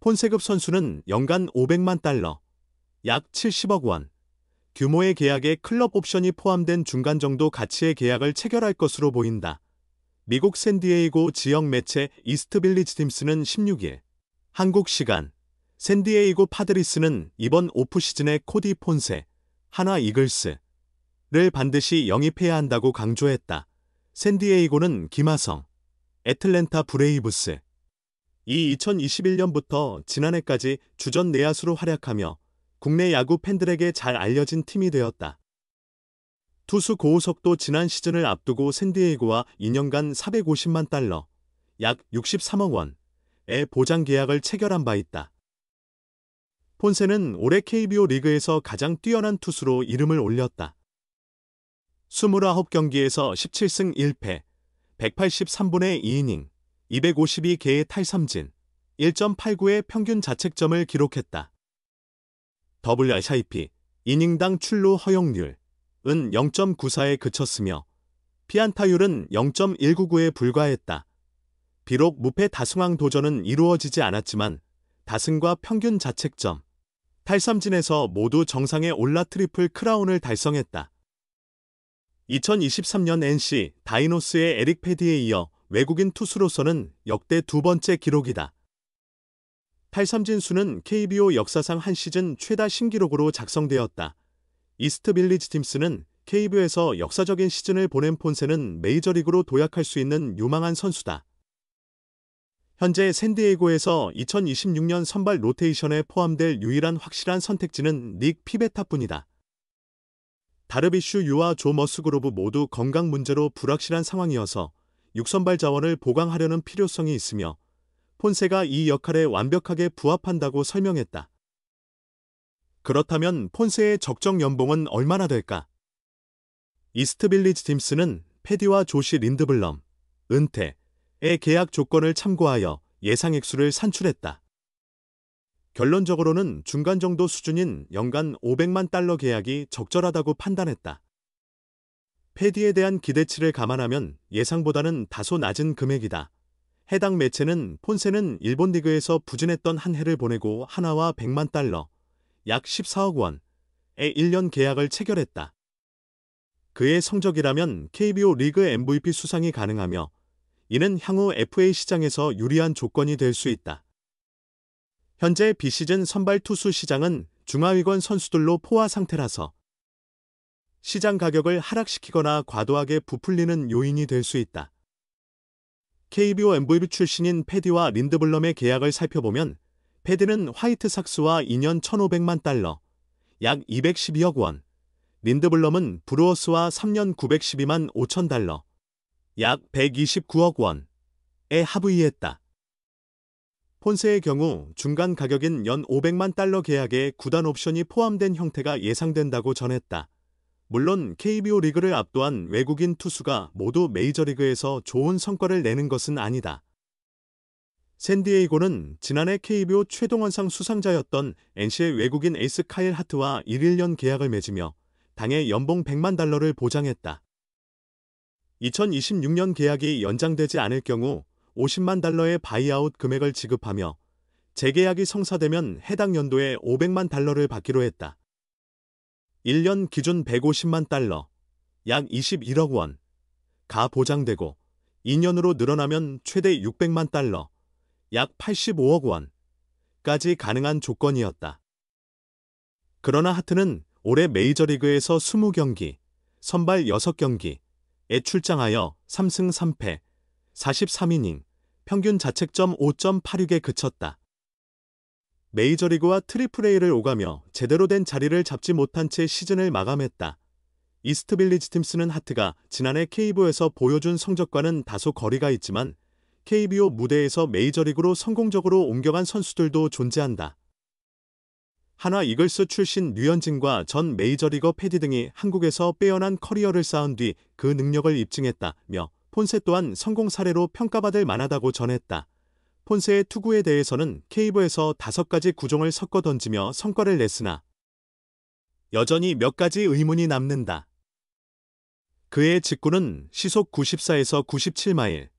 폰세급 선수는 연간 500만 달러, 약 70억 원, 규모의 계약에 클럽 옵션이 포함된 중간 정도 가치의 계약을 체결할 것으로 보인다. 미국 샌디에이고 지역 매체 이스트빌리지 팀스는 16일 한국 시간 샌디에이고 파드리스는 이번 오프시즌에 코디 폰세, 한화 이글스를 반드시 영입해야 한다고 강조했다. 샌디에이고는 김하성, 애틀랜타 브레이브스, 이 2021년부터 지난해까지 주전 내야수로 활약하며 국내 야구 팬들에게 잘 알려진 팀이 되었다. 투수 고우석도 지난 시즌을 앞두고 샌디에이고와 2년간 450만 달러, 약 63억 원의 보장 계약을 체결한 바 있다. 폰세는 올해 KBO 리그에서 가장 뛰어난 투수로 이름을 올렸다. 29경기에서 17승 1패, 183분의 2이닝, 252개의 탈삼진, 1.89의 평균 자책점을 기록했다. WSIP, 이닝당 출루 허용률은 0.94에 그쳤으며 피안타율은 0.199에 불과했다. 비록 무패 다승왕 도전은 이루어지지 않았지만 다승과 평균 자책점, 탈삼진에서 모두 정상에 올라 트리플 크라운을 달성했다. 2023년 NC 다이노스의 에릭 패디에 이어 외국인 투수로서는 역대 두 번째 기록이다. 탈삼진 수는 KBO 역사상 한 시즌 최다 신기록으로 작성되었다. 이스트빌리지 팀스는 KBO에서 역사적인 시즌을 보낸 폰세는 메이저리그로 도약할 수 있는 유망한 선수다. 현재 샌디에이고에서 2026년 선발 로테이션에 포함될 유일한 확실한 선택지는 닉 피베타뿐이다. 다르비슈 유와 조 머스그로브 모두 건강 문제로 불확실한 상황이어서 6선발 자원을 보강하려는 필요성이 있으며 폰세가 이 역할에 완벽하게 부합한다고 설명했다. 그렇다면 폰세의 적정 연봉은 얼마나 될까? 이스트빌리지 팀스는 패디와 조시 린드블럼, 은퇴의 계약 조건을 참고하여 예상 액수를 산출했다. 결론적으로는 중간 정도 수준인 연간 500만 달러 계약이 적절하다고 판단했다. 패디에 대한 기대치를 감안하면 예상보다는 다소 낮은 금액이다. 해당 매체는 폰세는 일본 리그에서 부진했던 한 해를 보내고 한화와 100만 달러, 약 14억 원의 1년 계약을 체결했다. 그의 성적이라면 KBO 리그 MVP 수상이 가능하며 이는 향후 FA 시장에서 유리한 조건이 될 수 있다. 현재 비시즌 선발 투수 시장은 중하위권 선수들로 포화 상태라서 시장 가격을 하락시키거나 과도하게 부풀리는 요인이 될 수 있다. KBO MVP 출신인 패디와 린드블럼의 계약을 살펴보면 패디는 화이트삭스와 2년 1,500만 달러, 약 212억 원, 린드블럼은 브루어스와 3년 912만 5천 달러, 약 129억 원에 합의했다. 폰세의 경우 중간 가격인 연 500만 달러 계약에 구단 옵션이 포함된 형태가 예상된다고 전했다. 물론 KBO 리그를 압도한 외국인 투수가 모두 메이저리그에서 좋은 성과를 내는 것은 아니다. 샌디에이고는 지난해 KBO 최동원상 수상자였던 NC의 외국인 에이스 카일 하트와 1년 계약을 맺으며 당해 연봉 100만 달러를 보장했다. 2026년 계약이 연장되지 않을 경우 50만 달러의 바이아웃 금액을 지급하며 재계약이 성사되면 해당 연도에 500만 달러를 받기로 했다. 1년 기준 150만 달러, 약 21억 원가 보장되고 2년으로 늘어나면 최대 600만 달러, 약 85억 원까지 가능한 조건이었다. 그러나 하트는 올해 메이저리그에서 20경기, 선발 6경기에 출장하여 3승 3패, 43이닝, 평균 자책점 5.86에 그쳤다. 메이저리그와 트리플A를 오가며 제대로 된 자리를 잡지 못한 채 시즌을 마감했다. 이스트빌리지 팀스는 하트가 지난해 KBO에서 보여준 성적과는 다소 거리가 있지만 KBO 무대에서 메이저리그로 성공적으로 옮겨간 선수들도 존재한다. 한화 이글스 출신 류현진과 전 메이저리거 패디 등이 한국에서 빼어난 커리어를 쌓은 뒤 그 능력을 입증했다며 폰세 또한 성공 사례로 평가받을 만하다고 전했다. 폰세의 투구에 대해서는 KBO에서 5가지 구종을 섞어 던지며 성과를 냈으나 여전히 몇 가지 의문이 남는다. 그의 직구는 시속 94에서 97마일,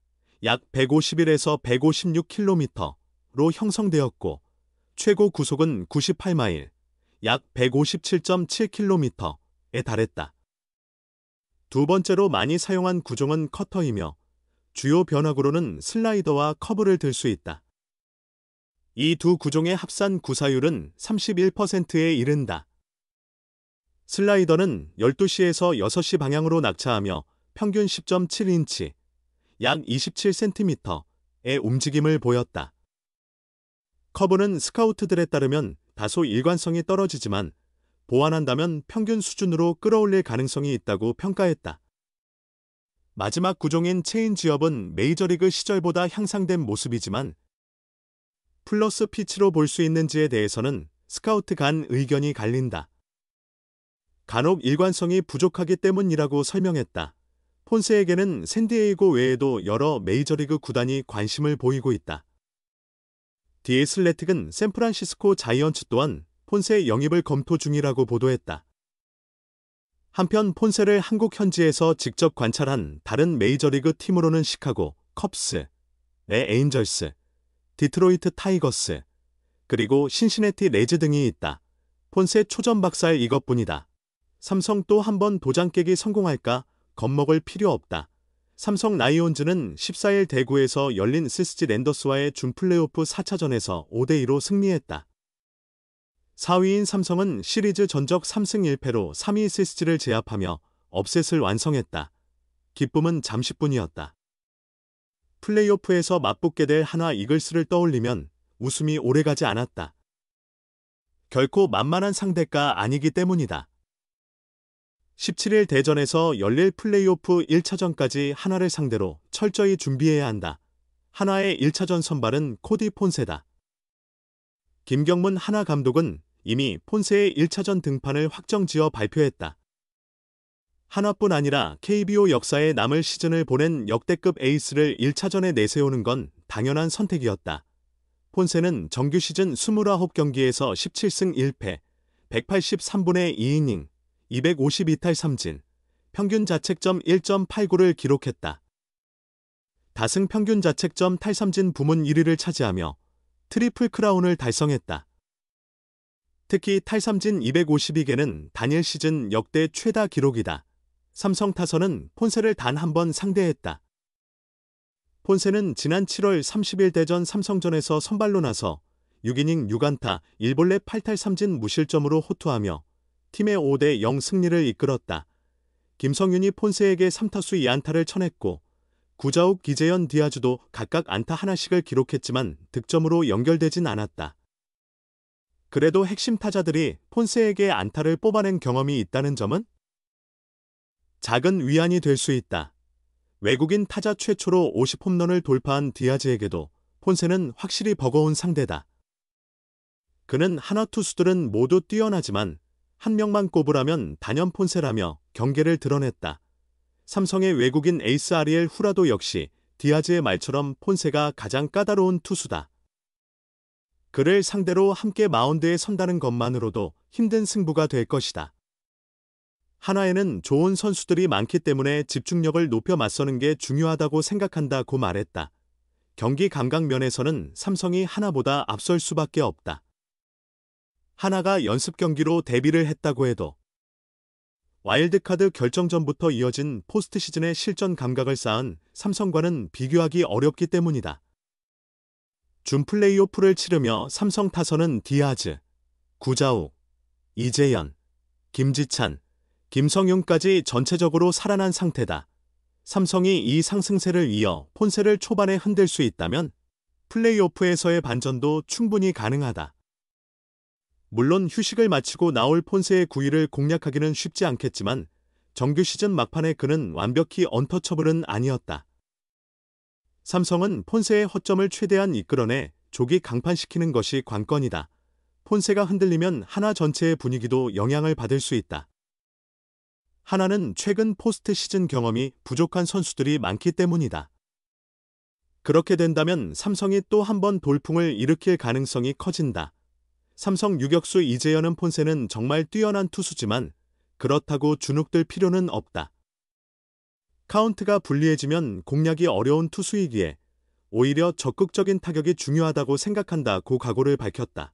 약 151에서 156km로 형성되었고 최고 구속은 98마일, 약 157.7km에 달했다. 두 번째로 많이 사용한 구종은 커터이며 주요 변화구로는 슬라이더와 커브를 들 수 있다. 이 두 구종의 합산 구사율은 31%에 이른다. 슬라이더는 12시에서 6시 방향으로 낙차하며 평균 10.7인치, 약 27cm의 움직임을 보였다. 커브는 스카우트들에 따르면 다소 일관성이 떨어지지만 보완한다면 평균 수준으로 끌어올릴 가능성이 있다고 평가했다. 마지막 구종인 체인지업은 메이저리그 시절보다 향상된 모습이지만 플러스 피치로 볼 수 있는지에 대해서는 스카우트 간 의견이 갈린다. 간혹 일관성이 부족하기 때문이라고 설명했다. 폰세에게는 샌디에이고 외에도 여러 메이저리그 구단이 관심을 보이고 있다. 디 애슬레틱은 샌프란시스코 자이언츠 또한 폰세 영입을 검토 중이라고 보도했다. 한편 폰세를 한국 현지에서 직접 관찰한 다른 메이저리그 팀으로는 시카고 컵스, 에인절스, 디트로이트 타이거스, 그리고 신시내티 레즈 등이 있다. 폰세 초전 박살 이것뿐이다. 삼성 또 한 번 도장 깨기 성공할까? 겁먹을 필요 없다. 삼성 라이온즈는 14일 대구에서 열린 SSG 랜더스와의 준 플레이오프 4차전에서 5대2로 승리했다. 4위인 삼성은 시리즈 전적 3승 1패로 3위 SSG를 제압하며 업셋을 완성했다. 기쁨은 잠시뿐이었다. 플레이오프에서 맞붙게 될 한화 이글스를 떠올리면 웃음이 오래가지 않았다. 결코 만만한 상대가 아니기 때문이다. 17일 대전에서 열릴 플레이오프 1차전까지 한화를 상대로 철저히 준비해야 한다. 한화의 1차전 선발은 코디 폰세다. 김경문 한화 감독은 이미 폰세의 1차전 등판을 확정지어 발표했다. 한화뿐 아니라 KBO 역사에 남을 시즌을 보낸 역대급 에이스를 1차전에 내세우는 건 당연한 선택이었다. 폰세는 정규 시즌 29경기에서 17승 1패, 183분의 2이닝, 252탈 3진, 평균 자책점 1.89를 기록했다. 다승 평균 자책점 탈삼진 부문 1위를 차지하며 트리플 크라운을 달성했다. 특히 탈삼진 252개는 단일 시즌 역대 최다 기록이다. 삼성 타선은 폰세를 단 한 번 상대했다. 폰세는 지난 7월 30일 대전 삼성전에서 선발로 나서 6이닝 6안타 1볼넷 8탈 3진 무실점으로 호투하며 팀의 5대0 승리를 이끌었다. 김성윤이 폰세에게 3타수 2안타를 쳐냈고 구자욱, 기재현, 디아즈도 각각 안타 하나씩을 기록했지만 득점으로 연결되진 않았다. 그래도 핵심 타자들이 폰세에게 안타를 뽑아낸 경험이 있다는 점은 작은 위안이 될 수 있다. 외국인 타자 최초로 50홈런을 돌파한 디아즈에게도 폰세는 확실히 버거운 상대다. 그는 한화 투수들은 모두 뛰어나지만 한 명만 꼽으라면 단연 폰세라며 경계를 드러냈다. 삼성의 외국인 에이스 아리엘 후라도 역시 디아즈의 말처럼 폰세가 가장 까다로운 투수다. 그를 상대로 함께 마운드에 선다는 것만으로도 힘든 승부가 될 것이다. 한화에는 좋은 선수들이 많기 때문에 집중력을 높여 맞서는 게 중요하다고 생각한다고 말했다. 경기 감각 면에서는 삼성이 한화보다 앞설 수밖에 없다. 한화가 연습 경기로 데뷔를 했다고 해도 와일드카드 결정전부터 이어진 포스트 시즌의 실전 감각을 쌓은 삼성과는 비교하기 어렵기 때문이다. 준 플레이오프를 치르며 삼성 타선은 디아즈, 구자욱, 이재현, 김지찬, 김성윤까지 전체적으로 살아난 상태다. 삼성이 이 상승세를 이어 폰세를 초반에 흔들 수 있다면 플레이오프에서의 반전도 충분히 가능하다. 물론 휴식을 마치고 나올 폰세의 9위를 공략하기는 쉽지 않겠지만 정규 시즌 막판에 그는 완벽히 언터처블은 아니었다. 삼성은 폰세의 허점을 최대한 이끌어내 조기 강판시키는 것이 관건이다. 폰세가 흔들리면 한화 전체의 분위기도 영향을 받을 수 있다. 한화는 최근 포스트 시즌 경험이 부족한 선수들이 많기 때문이다. 그렇게 된다면 삼성이 또 한 번 돌풍을 일으킬 가능성이 커진다. 삼성 유격수 이재현은 폰세는 정말 뛰어난 투수지만 그렇다고 주눅들 필요는 없다. 카운트가 불리해지면 공략이 어려운 투수이기에 오히려 적극적인 타격이 중요하다고 생각한다고 각오를 밝혔다.